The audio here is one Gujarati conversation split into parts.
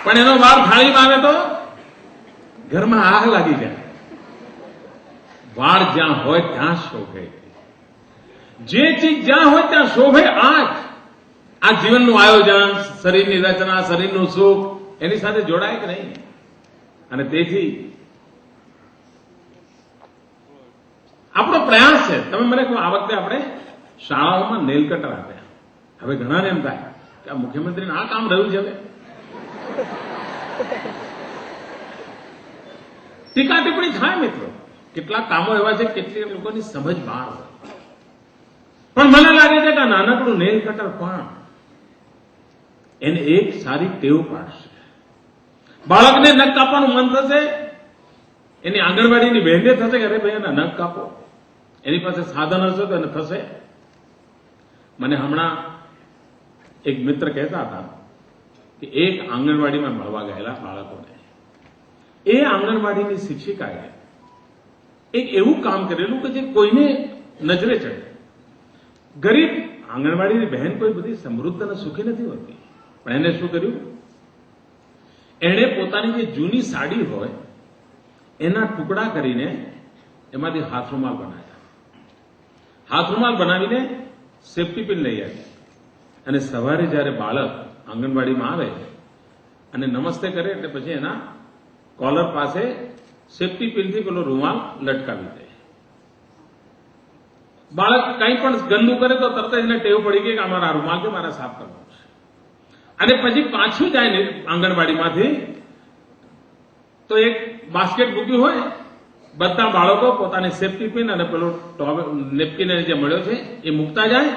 પણ એનો વાર થાળીમાં આવે તો ઘરમાં આગ લાગી જાય. વાળ જ્યાં હોય ત્યાં શોભે, જે ચીજ જ્યાં હોય ત્યાં શોભે. આ જીવનનું આયોજન, શરીરની રચના, શરીરનું સુખ એની સાથે જોડાય કે નહીં? અને તેથી આપણો પ્રયાસ છે. તમે મને કહો, આ વખતે આપણે શાળાઓમાં નેલ કટર આપ્યા. હવે ઘણાને એમ થાય કે આ મુખ્યમંત્રીને આ કામ રહ્યું છે. ટીકા ટિપ્પણી થાય મિત્રો, કેટલાક કામો એવા છે કેટલી લોકોની સમજ બહાર હોય. પણ મને લાગે છે કે આ નાનકડું નેલ કટર પણ એને એક સારી ટેવ પાડશે. બાળકને નખ કાપવાનું મન થશે, એની આંગણવાડીની બહેનને થશે કે અરે ભાઈ એના નખ કાપો. એની પાસે સાધન હશે તો એને થશે. મને હમણાં એક મિત્ર કહેતા હતા કે એક આંગણવાડીમાં મળવા ગયેલા બાળકોને એ આંગણવાડીની શિક્ષિકાએ એક એવું કામ કરેલું કે જે કોઈને નજરે ચડે. ગરીબ આંગણવાડીની બહેન કોઈ બધી સમૃદ્ધ અને સુખી નથી હોતી, પણ એને શું કર્યું? એણે પોતાની જે જૂની સાડી હોય એના ટુકડા કરીને એમાંથી હાથરૂમાલ બનાવ્યા. હાથરૂમાલ બનાવીને સેફ્ટી પિન લઈ આવી અને સવારે જ્યારે બાળક આંગણવાડીમાં આવે અને નમસ્તે કરે એટલે પછી એના કોલર પાસે સેફ્ટી પિનથી પેલો રૂમાલ લટકાવી દે. બાળક કંઈ પણ ગંદુ કરે તો તરત એને ટેવ પડી ગઈ કે અમારા રૂમાલ છે, મારે સાફ કરવાનો છે. અને પછી પાછું જાય ને આંગણવાડીમાંથી તો એક બાસ્કેટ મૂક્યું હોય, બધા બાળકો પોતાની સેફ્ટી પિન અને પેલો નેપકિન જે મળ્યો છે એ મૂકતા જાય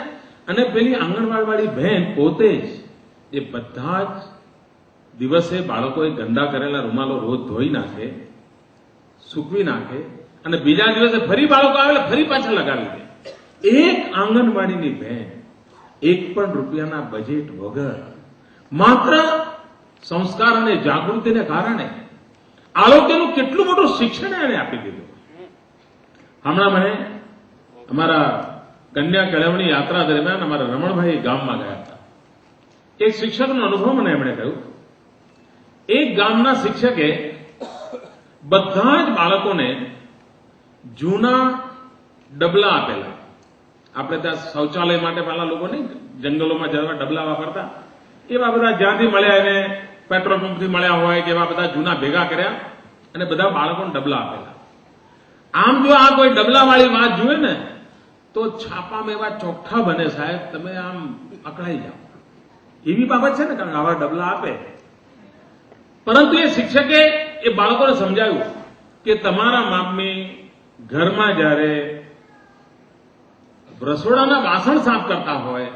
અને પેલી આંગણવાડી બહેન પોતે જ એ બધા જ દિવસે બાળકોએ ગંદા કરેલા રૂમાલો રોજ ધોઈ નાખે, સૂકવી નાખે અને બીજા દિવસે ફરી બાળકો આવે ફરી પાછા લગાવી દે. એક આંગણવાડીની બહેન એક પણ રૂપિયાના બજેટ વગર માત્ર સંસ્કાર અને જાગૃતિને કારણે આરોગ્યનું કેટલું મોટું શિક્ષણ એને આપી દીધું. હમણાં મને અમારા કન્યા કેળવણી યાત્રા દરમિયાન અમારા રમણભાઈ ગામમાં ગયા હતા. એક શિક્ષકનો અનુભવ મને એમણે કહ્યું. એક ગામના શિક્ષકે બધા જ બાળકોને જૂના ડબલા આપેલા. આપણે ત્યાં શૌચાલય માટે પહેલા લોકો નહીં જંગલોમાં જવા ડબલા વાપરતા, એવા બધા જ્યાંથી મળ્યા એને પેટ્રોલ પંપથી મળ્યા હોય કે એવા બધા જૂના ભેગા કર્યા અને બધા બાળકોને ડબલા આપેલા. આમ જો આ કોઈ ડબલાવાળી વાત જુએ ને તો છાપામાં એવા ચોખ્ખા બને સાહેબ, તમે આમ અકળાઈ જાઓ. એવી બાબત છે ને, કારણ આવા ડબલા આપે. પરંતુ એ શિક્ષકે એ બાળકોને સમજાવ્યું કે તમારા મમ્મી ઘરમાં જ્યારે રસોડાના વાસણ સાફ કરતા હોય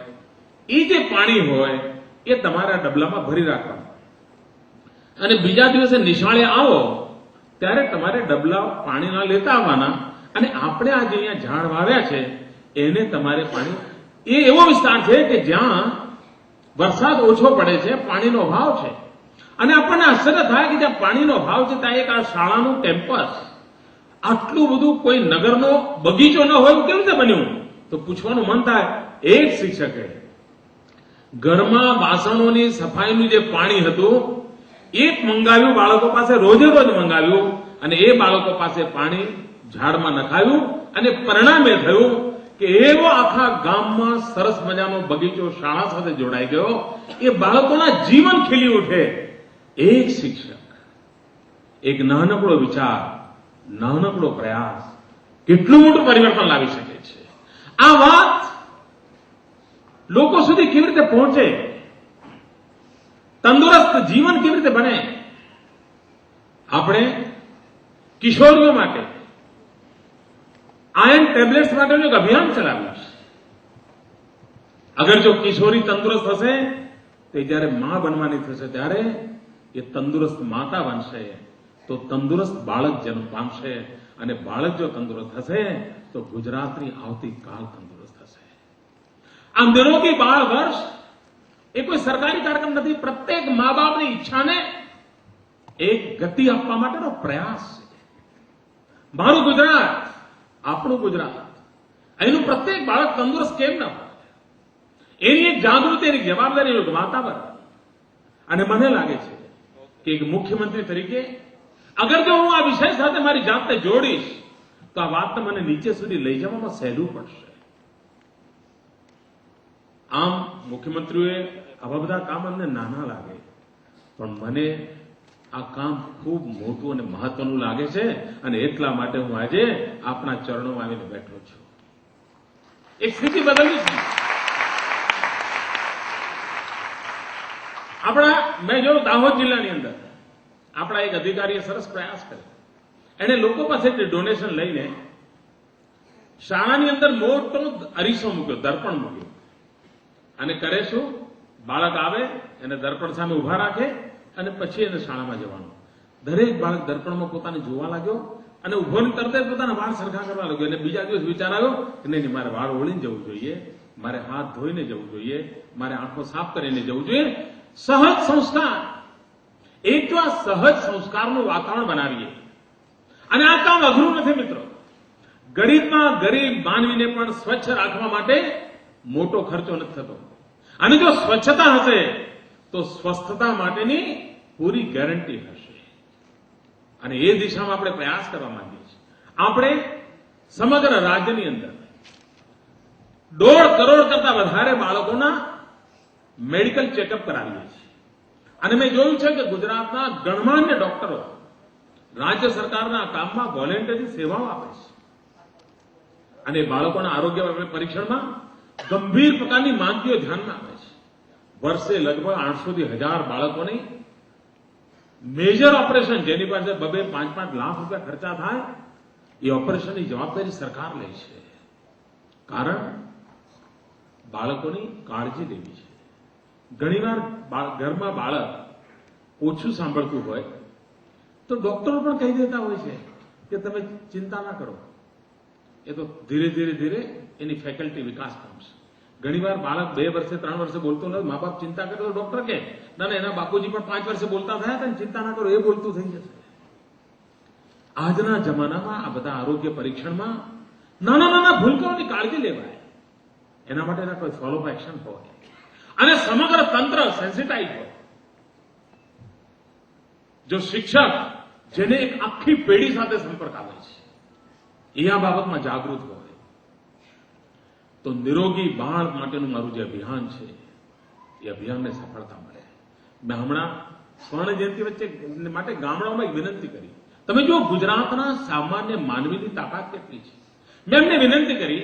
એ જે પાણી હોય એ તમારા ડબલામાં ભરી રાખવાનું અને બીજા દિવસે નિશાળે આવો ત્યારે તમારે ડબલા પાણીના લેતા આવવાના અને આપણે આજે અહીંયા ઝાડ વાવ્યા છે એને તમારે પાણી, એ એવો વિસ્તાર છે કે જ્યાં વરસાદ ઓછો પડે છે, પાણીનો અભાવ છે અને આપણને આશ્ચર્ય થાય કે જ્યાં પાણીનો અભાવ છે ત્યાં એક આ શાળાનું કેમ્પસ આટલું બધું કોઈ નગરનો બગીચો ન હોય કેવી રીતે બન્યું? તો પૂછવાનું મન થાય. એક શિક્ષકે ઘરમાં વાસણોની સફાઈનું જે પાણી હતું એ મંગાવ્યું, બાળકો પાસે રોજે રોજ મંગાવ્યું અને એ બાળકો પાસે પાણી ઝાડમાં નખાયું અને પરિણામે થયું કે એવો આખા ગામમાં સરસ મજાનો બગીચો શાળા સાથે જોડાઈ ગયો. એ બાળકોના જીવન ખીલી ઉઠે. એક શિક્ષક, એક નાનકડો વિચાર, નાનકડો પ્રયાસ કેટલું મોટું પરિવર્તન લાવી શકે છે. આ વાત લોકો સુધી કેવી રીતે પહોંચે? તંદુરસ્ત જીવન કેવી રીતે બને? આપણે કિશોરીઓ માટે આયર્ન ટેબ્લેટ્સ માટેનું એક અભિયાન ચલાવ્યું છે. અગર જો કિશોરી તંદુરસ્ત હશે તો જ્યારે માં બનવાની થશે ત્યારે એ તંદુરસ્ત માતા બનશે તો તંદુરસ્ત બાળક જન્મ પામશે અને બાળક જો તંદુરસ્ત હશે તો ગુજરાતની આવતીકાલ તંદુરસ્ત થશે. આમ નિરોગી બાળ વર્ષ એ કોઈ સરકારી કાર્યક્રમ નથી, પ્રત્યેક મા બાપની ઈચ્છાને એક ગતિ આપવા માટેનો પ્રયાસ છે. મારું ગુજરાત, આપણું ગુજરાત, અહીંનું પ્રત્યેક બાળક તંદુરસ્ત કેમ ન હોય એની એક જાગૃતિ, એની જવાબદારી વાતાવરણ. અને મને લાગે છે કે એક મુખ્યમંત્રી તરીકે અગર જો હું આ વિષય સાથે મારી જાતને જોડીશ તો આ વાતને મને નીચે સુધી લઈ જવામાં સહેલું પડશે. આમ મુખ્યમંત્રીઓએ આવા બધા કામ અમને નાના લાગે, પણ મને આ કામ ખૂબ મોટું અને મહત્વનું લાગે છે અને એટલા માટે હું આજે આપના ચરણોમાં આવીને બેઠો છું. એક સ્થિતિ બદલવી છે. મેં જોયું દાહોદ જિલ્લાની અંદર આપણા એક અધિકારીએ સરસ પ્રયાસ કર્યો. એને લોકો પાસેથી ડોનેશન લઈને શાળાની અંદર મોટો અરીસો મૂક્યો, દર્પણ મૂક્યો. અને કરે શું? બાળક આવે એને દર્પણ સામે ઉભા રાખે અને પછી એને શાળામાં જવાનું. દરેક બાળક દર્પણમાં પોતાને જોવા લાગ્યો અને ઉભોની તરત જ પોતાના વાળ સરખા કરવા લાગ્યો. એટલે બીજા દિવસ વિચાર આવ્યો કે નહીં, મારે વાળ ઓળીને જવું જોઈએ, મારે હાથ ધોઈને જવું જોઈએ, મારે આંખો સાફ કરીને જવું જોઈએ. સહજ સંસ્કાર. એક જો આ સહજ સંસ્કારનું વાતાવરણ બનાવીએ, અને આ કામ અઘરું નથી મિત્રો. ગરીબમાં ગરીબ માનવીને પણ સ્વચ્છ રાખવા માટે મોટો ખર્ચો નથી થતો. અને જો સ્વચ્છતા હશે તો સ્વસ્થતા માટેની પૂરી ગેરંટી હશે. અને એ દિશામાં આપણે પ્રયાસ કરવા માંગીએ છીએ. આપણે સમગ્ર રાજ્યની અંદર 1.5 કરોડ કરતા વધારે બાળકોના મેડિકલ ચેકઅપ કરાવીએ છીએ. અને મેં જોયું છે કે ગુજરાતના ગણમાન્ય ડોક્ટરો રાજ્ય સરકારના કામમાં વોલેન્ટરી સેવાઓ આપે છે. અને બાળકોના આરોગ્ય પરીક્ષણમાં ગંભીર પ્રકારની માંદગીઓ ધ્યાનમાં આવે છે. વર્ષે લગભગ 800 થી 1000 બાળકોની મેજર ઓપરેશન, જેની પાસે 2-5 લાખ રૂપિયા ખર્ચા થાય, એ ઓપરેશનની જવાબદારી સરકાર લે છે. કારણ બાળકોની કાળજી લેવી છે. ઘણીવાર ઘરમાં બાળક ઓછું સાંભળતું હોય તો ડોક્ટરો પણ કહી દેતા હોય છે કે તમે ચિંતા ના કરો, એ તો ધીરે ધીરે એની ફેકલ્ટી વિકાસ પામશે. ઘણીવાર બાળક 2 વર્ષે 3 વર્ષે બોલતું નથી, મા બાપ ચિંતા કરે તો ડોક્ટર કહે ના એના બાપુજી પણ 5 વર્ષે બોલતા થયા હતા, ચિંતા ના કરો, એ બોલતું થઈ જશે. આજના જમાનામાં આ બધા આરોગ્ય પરીક્ષણમાં નાના નાના ભૂલકાઓની કાળજી લેવાય, એના માટેના કોઈ ફોલોઅપ એક્શન હોય અને સમગ્ર તંત્ર સેન્સિટાઇઝ હોય. જો શિક્ષક જેને એક આખી પેઢી સાથે સંપર્ક આવે છે એ આ બાબતમાં જાગૃત હોય તો નિરોગી બાળ માટેનું મારું જે અભિયાન છે એ અભિયાનને સફળતા મળે. મેં હમણાં સ્વર્ણ જયંતિ વચ્ચે માટે ગામડાઓમાં એક વિનંતી કરી. તમે જો ગુજરાતના સામાન્ય માનવીની તાકાત કેટલી છે. મેં એમને વિનંતી કરી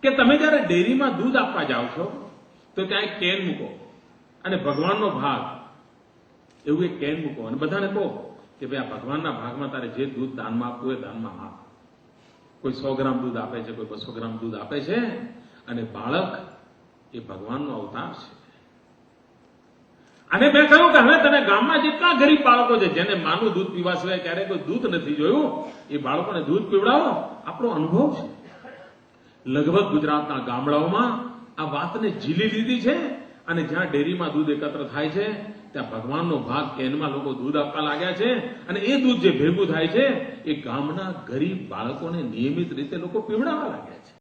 કે તમે જ્યારે ડેરીમાં દૂધ આપવા જાઓ છો તો ત્યાં એક કેન મૂકો અને ભગવાનનો ભાગ એવું એક કેન મૂકો અને બધાને કહો કે ભાઈ આ ભગવાનના ભાગમાં તારે જે દૂધ દાનમાં આપવું એ દાનમાં આપ. કોઈ 100 ગ્રામ દૂધ આપે છે, કોઈ 200 ગ્રામ દૂધ આપે છે, અને બાળક એ ભગવાનનો અવતાર છે. અને મેં કહ્યું કે હવે તમે ગામમાં જેટલા ગરીબ બાળકો છે જેને માનું દૂધ પીવા સિવાય ક્યારેય કોઈ દૂધ નથી જોયું, એ બાળકોને દૂધ પીવડાવો. આપણો અનુભવ છે. લગભગ ગુજરાતના ગામડાઓમાં આ વાતને ઝીલી લીધી છે અને જ્યાં ડેરીમાં દૂધ એકત્ર થાય છે ત્યાં ભગવાનનો ભાગ કેનમાં લોકો દૂધ આપવા લાગ્યા છે. અને એ દૂધ જે ભેગું થાય છે એ ગામના ગરીબ બાળકોને નિયમિત રીતે લોકો પીવડાવવા લાગ્યા છે.